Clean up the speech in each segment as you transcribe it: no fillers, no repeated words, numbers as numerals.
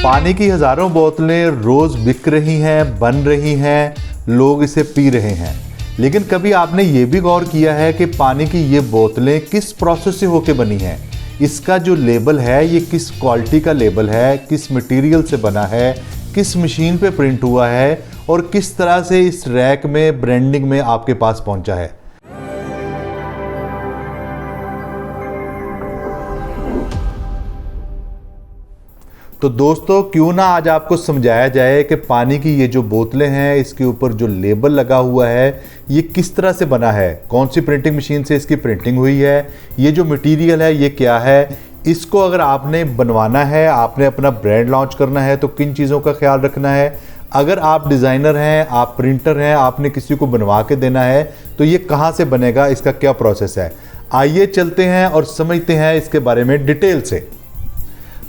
पानी की हज़ारों बोतलें रोज़ बिक रही हैं, बन रही हैं, लोग इसे पी रहे हैं। लेकिन कभी आपने ये भी गौर किया है कि पानी की ये बोतलें किस प्रोसेस से होके बनी हैं? इसका जो लेबल है ये किस क्वालिटी का लेबल है, किस मटेरियल से बना है, किस मशीन पे प्रिंट हुआ है और किस तरह से इस रैक में ब्रांडिंग में आपके पास पहुंचा है। तो दोस्तों क्यों ना आज आपको समझाया जाए कि पानी की ये जो बोतलें हैं इसके ऊपर जो लेबल लगा हुआ है ये किस तरह से बना है, कौन सी प्रिंटिंग मशीन से इसकी प्रिंटिंग हुई है, ये जो मटेरियल है ये क्या है, इसको अगर आपने बनवाना है, आपने अपना ब्रांड लॉन्च करना है तो किन चीज़ों का ख्याल रखना है। अगर आप डिज़ाइनर हैं, आप प्रिंटर हैं, आपने किसी को बनवा के देना है तो ये कहाँ से बनेगा, इसका क्या प्रोसेस है। आइए चलते हैं और समझते हैं इसके बारे में डिटेल से।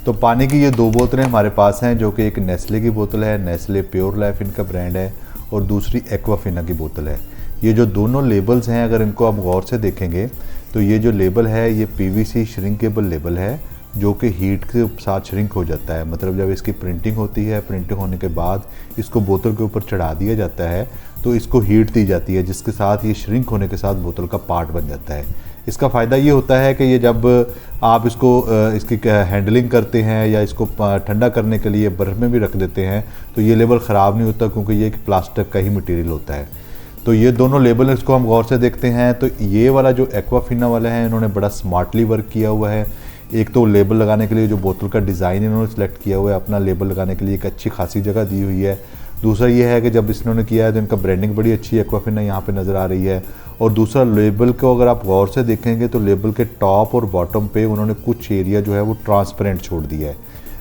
तो पानी की ये दो बोतलें हमारे पास हैं, जो कि एक नेस्ले की बोतल है, नेस्ले प्योर लाइफ इनका ब्रांड है, और दूसरी एक्वाफिना की बोतल है। ये जो दोनों लेबल्स हैं अगर इनको आप गौर से देखेंगे तो ये जो लेबल है ये पीवीसी श्रिंकेबल लेबल है, जो कि हीट के साथ श्रिंक हो जाता है। मतलब जब इसकी प्रिंटिंग होती है, प्रिंटिंग होने के बाद इसको बोतल के ऊपर चढ़ा दिया जाता है तो इसको हीट दी जाती है, जिसके साथ ये श्रिंक होने के साथ बोतल का पार्ट बन जाता है। इसका फ़ायदा ये होता है कि ये जब आप इसको इसकी हैंडलिंग करते हैं या इसको ठंडा करने के लिए बर्फ़ में भी रख देते हैं तो ये लेबल ख़राब नहीं होता, क्योंकि ये एक प्लास्टिक का ही मटेरियल होता है। तो ये दोनों लेबल इसको हम गौर से देखते हैं तो ये वाला जो एक्वाफिना वाला है इन्होंने बड़ा स्मार्टली वर्क किया हुआ है। एक तो लेबल लगाने के लिए जो बोतल का डिज़ाइन इन्होंने सेलेक्ट किया हुआ है, अपना लेबल लगाने के लिए एक अच्छी खासी जगह दी हुई है। दूसरा ये है कि जब इन्होंने किया है तो इनका ब्रांडिंग बड़ी अच्छी एक्वाफिना यहाँ पे नज़र आ रही है। और दूसरा लेबल को अगर आप गौर से देखेंगे तो लेबल के टॉप और बॉटम पे उन्होंने कुछ एरिया जो है वो ट्रांसपेरेंट छोड़ दिया है,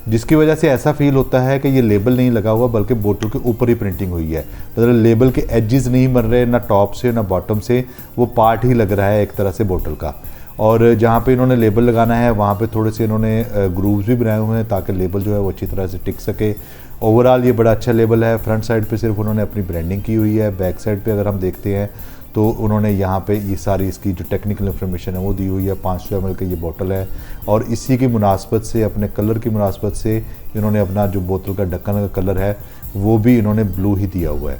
जिसकी वजह से ऐसा फील होता है कि ये लेबल नहीं लगा हुआ बल्कि बोतल के ऊपर ही प्रिंटिंग हुई है। मतलब लेबल के एजेस नहीं बन रहे, ना टॉप से ना बॉटम से, वो पार्ट ही लग रहा है एक तरह से बोतल का। और जहाँ पे इन्होंने लेबल लगाना है वहाँ पे थोड़े से इन्होंने ग्रूव्स भी बनाए हुए हैं ताकि लेबल जो है वो अच्छी तरह से टिक सके। ओवरऑल ये बड़ा अच्छा लेबल है। फ्रंट साइड पे सिर्फ उन्होंने अपनी ब्रांडिंग की हुई है। बैक साइड पे अगर हम देखते हैं तो उन्होंने यहाँ पे ये सारी इसकी जो टेक्निकल इन्फॉर्मेशन है वो दी हुई है। 500 ml का ये बोतल है और इसी की मुनासबत से, अपने कलर की मुनासबत से इन्होंने अपना जो बोतल का ढक्कन का कलर है वो भी इन्होंने ब्लू ही दिया हुआ है।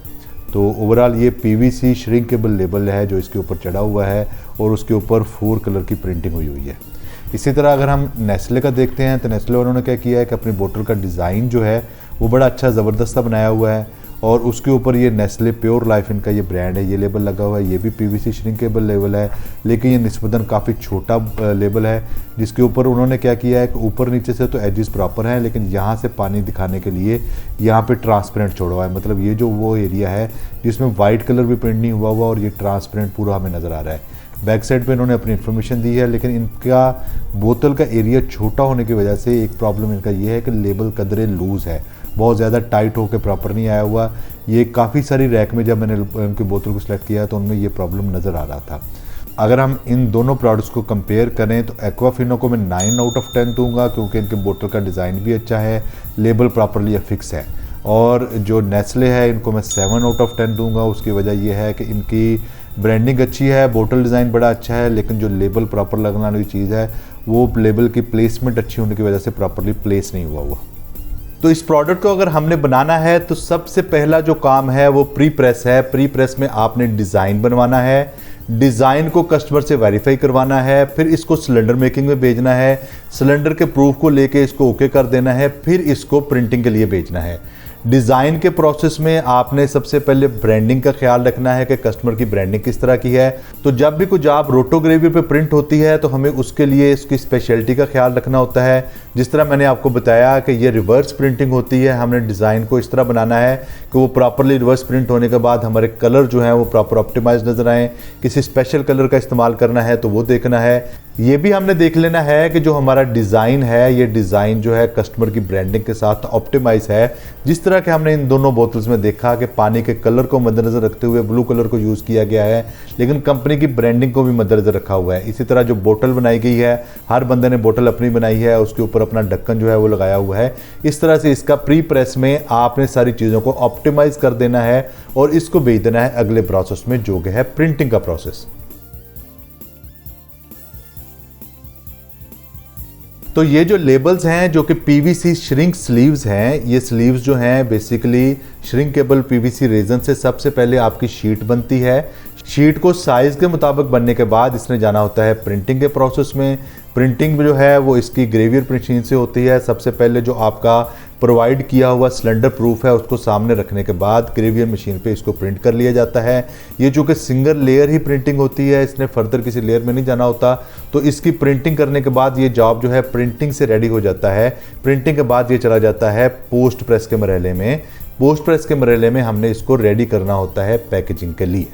तो ओवरऑल ये पीवीसी श्रिंकेबल लेबल है जो इसके ऊपर चढ़ा हुआ है और उसके ऊपर 4 कलर की प्रिंटिंग हुई हुई है। इसी तरह अगर हम नेस्ले का देखते हैं तो नेस्ले उन्होंने क्या किया है कि अपनी बोतल का डिज़ाइन जो है वो बड़ा अच्छा ज़बरदस्त बनाया हुआ है और उसके ऊपर ये नेस्ले प्योर लाइफ इनका ये ब्रांड है, ये लेबल लगा हुआ है। ये भी पीवीसी श्रिंकेबल लेबल है, लेकिन ये निस्बतन काफ़ी छोटा लेबल है, जिसके ऊपर उन्होंने क्या किया है कि ऊपर नीचे से तो एजेस प्रॉपर हैं, लेकिन यहाँ से पानी दिखाने के लिए यहाँ पे ट्रांसपेरेंट छोड़ा हुआ है। मतलब ये जो वो एरिया है जिसमें वाइट कलर भी प्रिंट नहीं हुआ हुआ और ये ट्रांसपेरेंट पूरा हमें नज़र आ रहा है। बैक साइड पे इन्होंने अपनी इन्फॉर्मेशन दी है, लेकिन इनका बोतल का एरिया छोटा होने की वजह से एक प्रॉब्लम इनका ये है कि लेबल कदरे लूज़ है, बहुत ज़्यादा टाइट होकर प्रॉपर नहीं आया हुआ। ये काफ़ी सारी रैक में जब मैंने उनकी बोतल को सिलेक्ट किया तो उनमें ये प्रॉब्लम नज़र आ रहा था। अगर हम इन दोनों प्रोडक्ट्स को कंपेयर करें तो एक्वाफिना को मैं 9 आउट ऑफ 10 दूंगा, क्योंकि इनके बोतल का डिज़ाइन भी अच्छा है, लेबल प्रॉपरली फिक्स है। और जो नेस्ले है इनको मैं 7 आउट ऑफ 10 दूंगा। उसकी वजह यह है कि इनकी ब्रांडिंग अच्छी है, बोतल डिज़ाइन बड़ा अच्छा है, लेकिन जो लेबल प्रॉपर लगाने वाली चीज़ है वो लेबल की प्लेसमेंट अच्छी होने की वजह से प्रॉपरली प्लेस नहीं हुआ। तो इस प्रोडक्ट को अगर हमने बनाना है तो सबसे पहला जो काम है वो प्री प्रेस है। प्री प्रेस में आपने डिज़ाइन बनवाना है, डिज़ाइन को कस्टमर से वेरीफाई करवाना है, फिर इसको सिलेंडर मेकिंग में भेजना है, सिलेंडर के प्रूफ को लेके इसको ओके कर देना है, फिर इसको प्रिंटिंग के लिए भेजना है। डिज़ाइन के प्रोसेस में आपने सबसे पहले ब्रांडिंग का ख्याल रखना है कि कस्टमर की ब्रांडिंग किस तरह की है। तो जब भी कुछ आप रोटोग्राफी पे प्रिंट होती है तो हमें उसके लिए इसकी स्पेशलिटी का ख्याल रखना होता है। जिस तरह मैंने आपको बताया कि ये रिवर्स प्रिंटिंग होती है, हमने डिज़ाइन को इस तरह बनाना है कि वो प्रॉपरली रिवर्स प्रिंट होने के बाद हमारे कलर जो हैं वो प्रॉपर ऑप्टिमाइज नज़र आएँ। किसी स्पेशल कलर का इस्तेमाल करना है तो वो देखना है। ये भी हमने देख लेना है कि जो हमारा डिज़ाइन है ये डिज़ाइन जो है कस्टमर की ब्रांडिंग के साथ ऑप्टिमाइज है। जिस तरह के हमने इन दोनों बोतल्स में देखा कि पानी के कलर को मद्देनज़र रखते हुए ब्लू कलर को यूज़ किया गया है, लेकिन कंपनी की ब्रांडिंग को भी मद्देनज़र रखा हुआ है। इसी तरह जो बोतल बनाई गई है, हर बंदे ने बोतल अपनी बनाई है, उसके ऊपर अपना ढक्कन जो है वो लगाया हुआ है। इस तरह से इसका प्री प्रेस में आपने सारी चीज़ों को ऑप्टिमाइज़ कर देना है और इसको भेज देना है अगले प्रोसेस में, जो कि है प्रिंटिंग का प्रोसेस। तो ये जो लेबल्स हैं जो कि पीवीसी श्रिंक स्लीव्स हैं, ये स्लीव्स जो हैं बेसिकली श्रिंकेबल पीवीसी रेजन से सबसे पहले आपकी शीट बनती है। शीट को साइज़ के मुताबिक बनने के बाद इसने जाना होता है प्रिंटिंग के प्रोसेस में। प्रिंटिंग जो है वो इसकी ग्रेवियर मशीन से होती है। सबसे पहले जो आपका प्रोवाइड किया हुआ सिलेंडर प्रूफ है उसको सामने रखने के बाद ग्रेवियर मशीन पे इसको प्रिंट कर लिया जाता है। ये जो कि सिंगल लेयर ही प्रिंटिंग होती है, इसने फर्दर किसी लेयर में नहीं जाना होता। तो इसकी प्रिंटिंग करने के बाद ये जॉब जो है प्रिंटिंग से रेडी हो जाता है। प्रिंटिंग के बाद ये चला जाता है पोस्ट प्रेस के मरहले में। पोस्ट प्रेस के मरहले में हमने इसको रेडी करना होता है पैकेजिंग के लिए।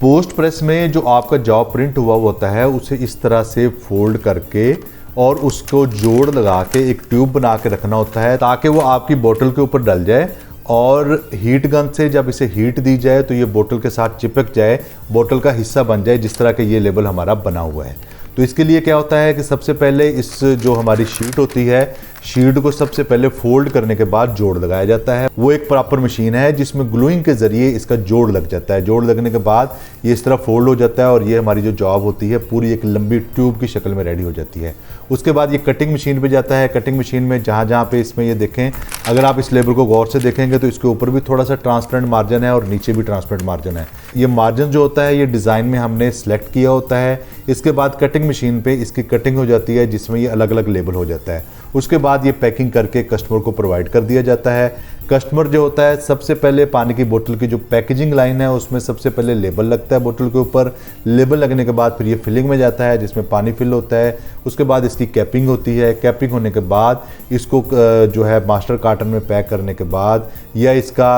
पोस्ट प्रेस में जो आपका जॉब प्रिंट हुआ होता है उसे इस तरह से फोल्ड करके और उसको जोड़ लगा के एक ट्यूब बना के रखना होता है ताकि वो आपकी बोतल के ऊपर डल जाए और हीट गन से जब इसे हीट दी जाए तो ये बोतल के साथ चिपक जाए, बोतल का हिस्सा बन जाए, जिस तरह के ये लेबल हमारा बना हुआ है। तो इसके लिए क्या होता है कि सबसे पहले इस जो हमारी शीट होती है, शीट को सबसे पहले फोल्ड करने के बाद जोड़ लगाया जाता है। वो एक प्रॉपर मशीन है जिसमें ग्लूइंग के ज़रिए इसका जोड़ लग जाता है। जोड़ लगने के बाद ये इस तरह फोल्ड हो जाता है और ये हमारी जो जॉब होती है पूरी एक लंबी ट्यूब की शक्ल में रेडी हो जाती है। उसके बाद ये कटिंग मशीन पे जाता है। कटिंग मशीन में जहाँ पे इसमें ये देखें, अगर आप इस लेबल को गौर से देखेंगे तो इसके ऊपर भी थोड़ा सा ट्रांसपेरेंट मार्जिन है और नीचे भी ट्रांसपेरेंट मार्जिन है। ये मार्जिन जो होता है ये डिज़ाइन में हमने सेलेक्ट किया होता है। इसके बाद कटिंग मशीन पे इसकी कटिंग हो जाती है जिसमें ये अलग अलग लेबल हो जाता है। उसके बाद ये पैकिंग करके कस्टमर को प्रोवाइड कर दिया जाता है। कस्टमर जो होता है सबसे पहले पानी की बोतल की जो पैकेजिंग लाइन है उसमें सबसे पहले लेबल लगता है बोतल के ऊपर। लेबल लगने के बाद फिर ये फिलिंग में जाता है जिसमें पानी फिल होता है। उसके बाद इसकी कैपिंग होती है। कैपिंग होने के बाद इसको जो है मास्टर कार्टन में पैक करने के बाद या इसका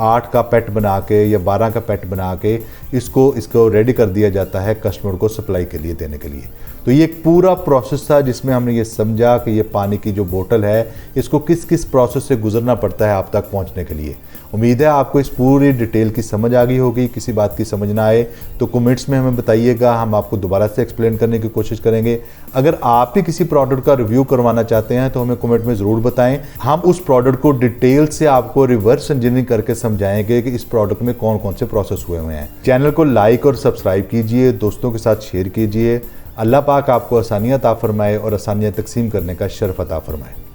8 का पेट बना के या 12 का पेट बना के इसको रेडी कर दिया जाता है कस्टमर को सप्लाई के लिए देने के लिए। तो ये एक पूरा प्रोसेस था जिसमें हमने ये समझा कि ये पानी की जो बोतल है इसको किस किस प्रोसेस से गुजरना पड़ता है आप तक पहुंचने के लिए। उम्मीद है आपको इस पूरी डिटेल की समझ आ गई होगी। किसी बात की समझ ना आए तो कमेंट्स में हमें बताइएगा, हम आपको दोबारा से एक्सप्लेन करने की कोशिश करेंगे। अगर आप भी किसी प्रोडक्ट का रिव्यू करवाना चाहते हैं तो हमें कमेंट में ज़रूर बताएं। हम उस प्रोडक्ट को डिटेल से आपको रिवर्स इंजीनियरिंग करके समझाएंगे कि इस प्रोडक्ट में कौन कौन से प्रोसेस हुए हैं। चैनल को लाइक और सब्सक्राइब कीजिए, दोस्तों के साथ शेयर कीजिए। अल्लाह पाक आपको आसानियाँ अता फरमाए और आसानियाँ तकसीम करने का शर्फ अता फरमाए।